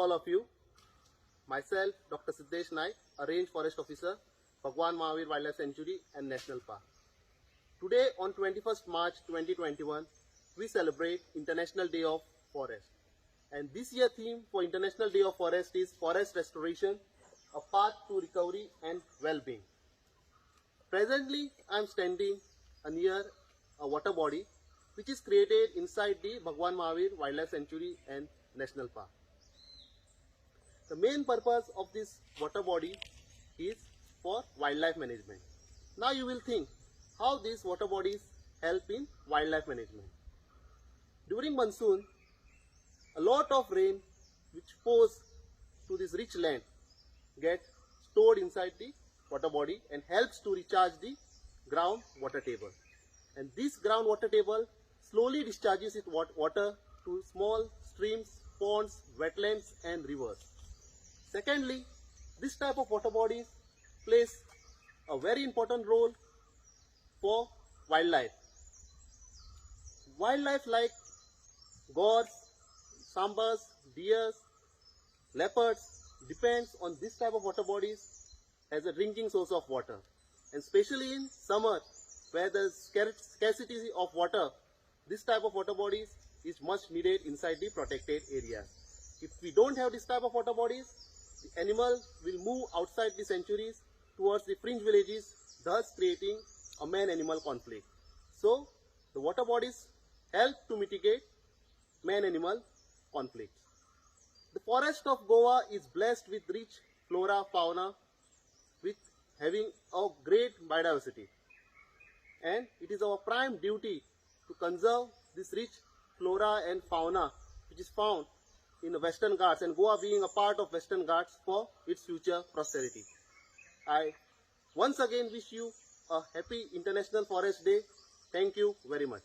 all of you. Myself, Dr. Siddesh Naik, a Range Forest Officer, Bhagwan Mahavir Wildlife Sanctuary and National Park. Today on 21st March 2021, we celebrate International Day of Forest. And this year theme for International Day of Forest is Forest Restoration, a Path to Recovery and Well-being. Presently, I am standing near a water body which is created inside the Bhagwan Mahavir Wildlife Sanctuary and National Park. The main purpose of this water body is for wildlife management. Now you will think how these water bodies help in wildlife management. During monsoon, a lot of rain which pours to this rich land get stored inside the water body and helps to recharge the ground water table. And this ground water table slowly discharges its water to small streams, ponds, wetlands and rivers. Secondly, this type of water bodies plays a very important role for wildlife. Wildlife like goats, sambas, deers, leopards depends on this type of water bodies as a drinking source of water. And especially in summer where there is scarcity of water, this type of water bodies is much needed inside the protected areas. If we don't have this type of water bodies, the animal will move outside the sanctuaries towards the fringe villages, thus creating a man-animal conflict. So, the water bodies help to mitigate man-animal conflicts. The forest of Goa is blessed with rich flora, fauna, with having a great biodiversity. And it is our prime duty to conserve this rich flora and fauna which is found in the Western Ghats, and Goa being a part of Western Ghats for its future prosperity. I once again wish you a happy International Forest Day. Thank you very much.